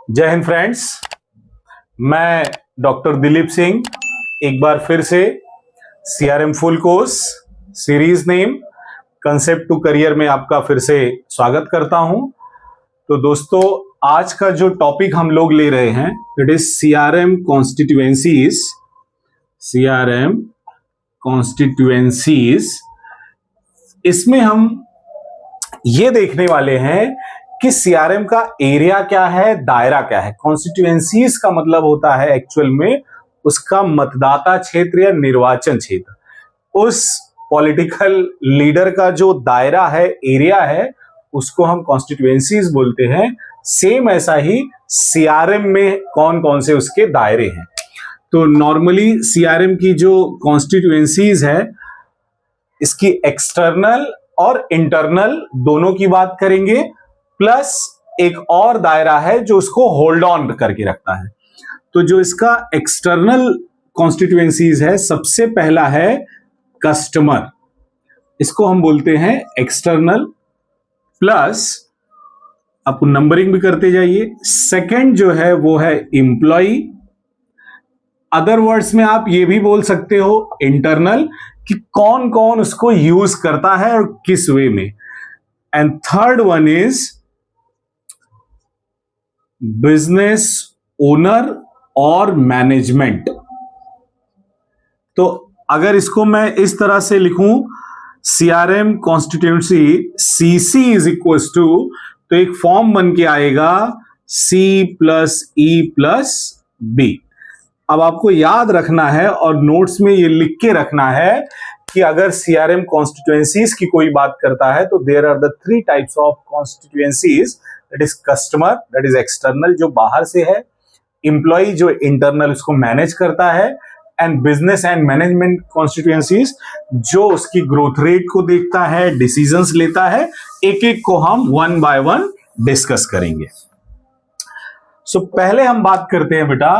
जय हिंद फ्रेंड्स। मैं डॉक्टर दिलीप सिंह एक बार फिर से CRM full course series name concept to career में आपका फिर से स्वागत करता हूं। तो दोस्तों, आज का जो टॉपिक हम लोग ले रहे हैं it is CRM constituencies. CRM constituencies, इसमें हम ये देखने वाले हैं कि सीआरएम का एरिया क्या है, दायरा क्या है। कॉन्स्टिट्यूएंसीज का मतलब होता है एक्चुअल में उसका मतदाता क्षेत्र या निर्वाचन क्षेत्र, उस पॉलिटिकल लीडर का जो दायरा है, एरिया है, उसको हम कॉन्स्टिट्यूएंसीज बोलते हैं। सेम ऐसा ही सीआरएम में कौन कौन से उसके दायरे हैं। तो नॉर्मली सीआरएम की जो कॉन्स्टिट्यूएंसीज है, इसकी एक्सटर्नल और इंटरनल दोनों की बात करेंगे, प्लस एक और दायरा है जो उसको होल्ड ऑन करके रखता है। तो जो इसका एक्सटर्नल कॉन्स्टिट्यूएंसीज है, सबसे पहला है कस्टमर, इसको हम बोलते हैं एक्सटर्नल, प्लस आपको नंबरिंग भी करते जाइए। सेकंड जो है वो है एम्प्लॉय, अदर वर्ड्स में आप ये भी बोल सकते हो इंटरनल, कि कौन कौन उसको यूज करता है और किस वे में। And third one is business owner और मैनेजमेंट। तो अगर इसको मैं इस तरह से लिखूं, CRM constituency CC is equal to, तो एक फॉर्म बन के आएगा C plus E plus B. अब आपको याद रखना है और नोट्स में ये लिख के रखना है कि अगर सीआरएम कॉन्स्टिट्यूएंसीज की कोई बात करता है तो there are the three types of constituencies, that is customer, that is external जो बाहर से है, एम्प्लॉय जो इंटरनल उसको मैनेज करता है, and business and management constituencies जो उसकी ग्रोथ रेट को देखता है, डिसीजंस लेता है। एक एक को हम वन बाय वन डिस्कस करेंगे। सो पहले हम बात करते हैं बेटा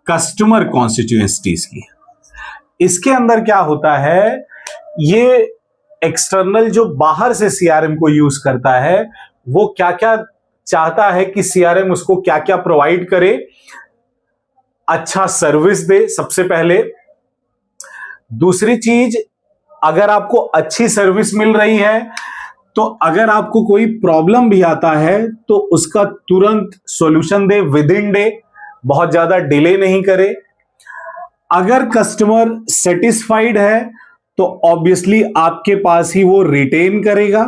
कस्टमर कॉन्स्टिट्यूएंसीज की। इसके अंदर क्या होता है, ये एक्सटर्नल जो बाहर से सीआरएम को यूज करता है, वो क्या क्या चाहता है कि सीआरएम उसको क्या क्या प्रोवाइड करे। अच्छा सर्विस दे सबसे पहले। दूसरी चीज, अगर आपको अच्छी सर्विस मिल रही है तो अगर आपको कोई प्रॉब्लम भी आता है तो उसका तुरंत solution they, with in day, बहुत ज्यादा डिले नहीं करे। अगर कस्टमर सेटिस्फाइड है तो ऑब्वियसली आपके पास ही वो रिटेन करेगा,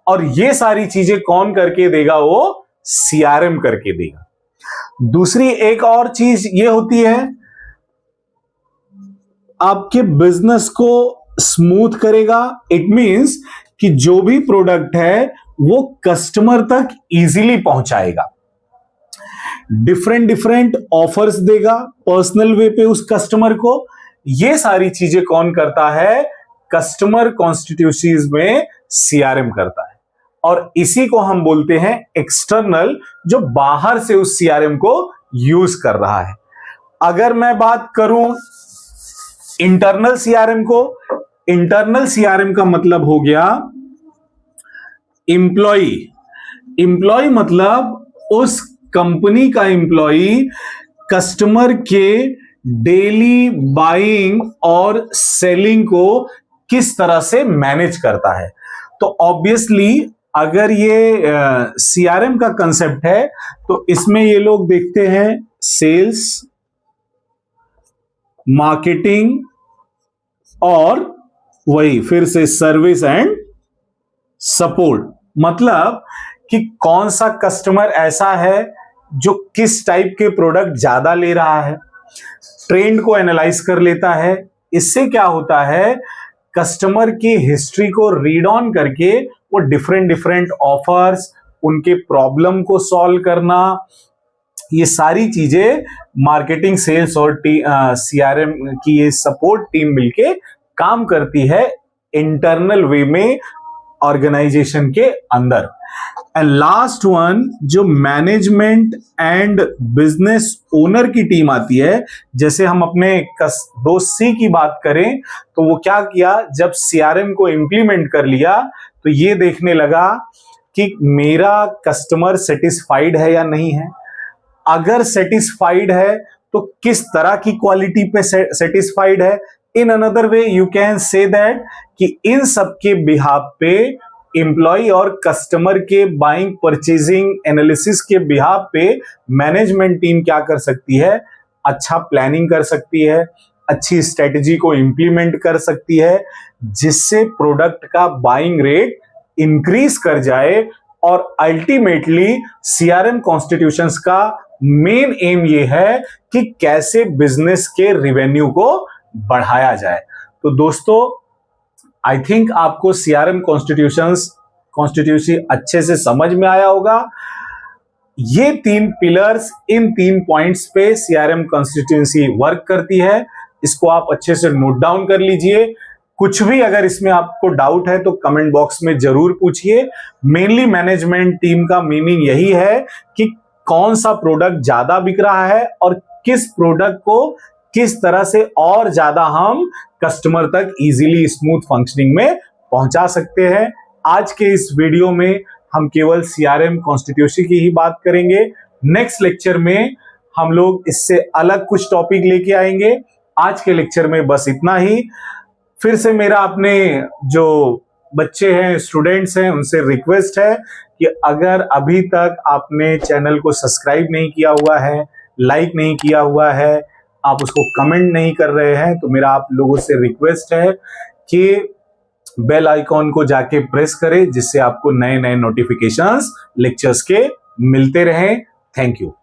और ये सारी चीजें कौन करके देगा, वो सीआरएम करके देगा। दूसरी एक और चीज ये होती है, आपके बिजनेस को स्मूथ करेगा। इट मींस कि जो भी प्रोडक्ट है वो कस्टमर तक इजीली पहुंचाएगा, डिफरेंट ऑफर्स देगा पर्सनल वे पे उस कस्टमर को। ये सारी चीजें कौन करता है, कस्टमर कॉन्स्टिट्यूएंसीज में सीआरएम करता है, और इसी को हम बोलते हैं एक्सटर्नल, जो बाहर से उस सीआरएम को यूज कर रहा है। अगर मैं बात करूं इंटरनल सीआरएम को, इंटरनल सीआरएम का मतलब हो गया एम्प्लॉय। एम्प्लॉय मतलब उस कंपनी का एम्प्लॉय कस्टमर के डेली बाइंग और सेलिंग को किस तरह से मैनेज करता है। तो ऑब्वियसली अगर ये सीआरएम का कंसेप्ट है तो इसमें ये लोग देखते हैं सेल्स, मार्केटिंग और वही फिर से सर्विस एंड सपोर्ट। मतलब कि कौन सा कस्टमर ऐसा है जो किस टाइप के प्रोडक्ट ज्यादा ले रहा है, ट्रेंड को एनालाइज कर लेता है। इससे क्या होता है, कस्टमर की हिस्ट्री को रीड ऑन करके वो डिफरेंट ऑफर्स, उनके प्रॉब्लम को सॉल्व करना, ये सारी चीजें मार्केटिंग, सेल्स और सीआरएम की ये सपोर्ट टीम मिलके काम करती है इंटरनल वे में ऑर्गेनाइजेशन के अंदर। एंड लास्ट वन जो मैनेजमेंट एंड बिजनेस ओनर की टीम आती है, जैसे हम अपने दोस्त सी की बात करें तो वो क्या किया, जब सीआरएम को इंप्लीमेंट कर लिया तो ये देखने लगा कि मेरा कस्टमर सेटिस्फाइड है या नहीं है, अगर सेटिस्फाइड है तो किस तरह की क्वालिटी पे सेटिस्फाइड है। In another way you can say that कि इन सब के बिहाफ पे एम्प्लॉय और कस्टमर के बाइंग परचेजिंग एनालिसिस के बिहाफ पे मैनेजमेंट टीम क्या कर सकती है, अच्छा प्लानिंग कर सकती है, अच्छी स्ट्रेटजी को इंप्लीमेंट कर सकती है, जिससे प्रोडक्ट का बाइंग रेट इंक्रीज कर जाए। और अल्टीमेटली सीआरएम कॉन्स्टिट्यूशंस का मेन एम ये है कि कैसे बिजनेस के रिवेन्यू को बढ़ाया जाए। तो दोस्तों, आई थिंक आपको सीआरएम कॉन्स्टिट्यूशन अच्छे से समझ में आया होगा। ये 3 पिलर्स, इन 3 पॉइंट्स पे सीआरएम कॉन्स्टिट्यूएंसी वर्क करती है। इसको आप अच्छे से नोट डाउन कर लीजिए। कुछ भी अगर इसमें आपको डाउट है तो कमेंट बॉक्स में जरूर पूछिए। मेनली मैनेजमेंट टीम का मीनिंग यही है कि कौन सा प्रोडक्ट ज्यादा बिक रहा है और किस प्रोडक्ट को किस तरह से और ज्यादा हम कस्टमर तक इजीली स्मूथ फंक्शनिंग में पहुंचा सकते हैं। आज के इस वीडियो में हम केवल सीआरएम कॉन्स्टिट्यूशन की ही बात करेंगे। नेक्स्ट लेक्चर में हम लोग इससे अलग कुछ टॉपिक लेके आएंगे। आज के लेक्चर में बस इतना ही। फिर से मेरा अपने जो बच्चे हैं, स्टूडेंट्स हैं, उनसे रिक्वेस्ट है कि अगर अभी तक आपने चैनल को सब्सक्राइब नहीं किया हुआ है, लाइक नहीं किया हुआ है, आप उसको कमेंट नहीं कर रहे हैं, तो मेरा आप लोगों से रिक्वेस्ट है कि बेल आइकॉन को जाके प्रेस करें, जिससे आपको नए नए नोटिफिकेशंस लेक्चर्स के मिलते रहें। Thank you.